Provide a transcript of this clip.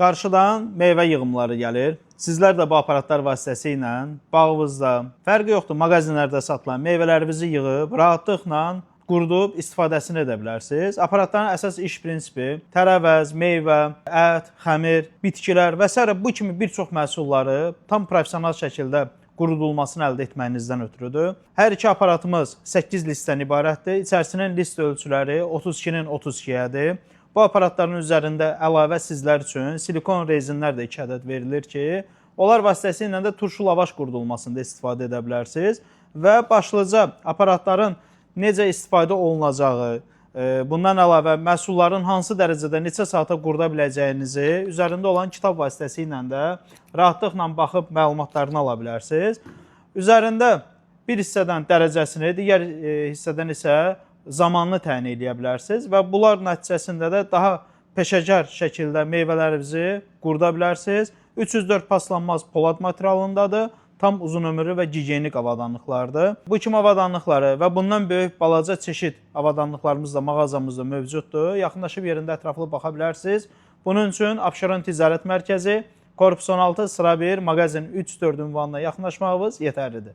Qarşıdan meyvə yığımları gəlir. Sizlər də bu aparatlar vasitəsilə bağınızda, fərqi yoxdur, mağazinlərdə satılan meyvələrinizi yığıb, rahatlıqla qurudub istifadəsini edə bilərsiniz. Aparatların əsas iş prinsipi tərəvəz, meyvə, ət, xəmir, bitkilər və s. bu kimi bir çox məhsulları tam professional şəkildə qurudulmasını əldə etməyinizdən ötürüdür. Hər iki aparatımız 8 listdən ibarətdir. İçərisinin list ölçüləri 32-nin 32-yədir. Bu aparatların üzərində əlavə sizlər üçün silikon rezinlər də 2 ədəd verilir ki, onlar vasitəsilə də turşu lavaş qurudulmasında istifadə edə bilərsiniz. Və başlıca aparatların necə istifadə olunacağı, bundan əlavə məhsulların hansı dərəcədə neçə saata qurda biləcəyinizi üzərində olan kitab vasitəsilə də rahatlıqla baxıb məlumatlarını ala bilərsiniz. Üzərində bir hissədən dərəcəsini, digər hissədən isə zamanını təyin edə bilərsiniz və bunlar nəticəsində də daha peşəkar şəkildə meyvələrinizi qurda bilərsiniz. 304 paslanmaz polad materialındadır. Tam uzun ömürlü və gigiyenik avadanlıqlardır. Bu kimi avadanlıqları və bundan böyük balaca çeşid avadanlıqlarımız da mağazamızda mövcuddur. Yaxınlaşıb yerində ətraflı baxa bilərsiniz. Bunun üçün Abşeron Ticarət Mərkəzi, Korpus 16, sıra 1, mağazin 3-4 ünvanına yaxınlaşmağınız yetərlidir.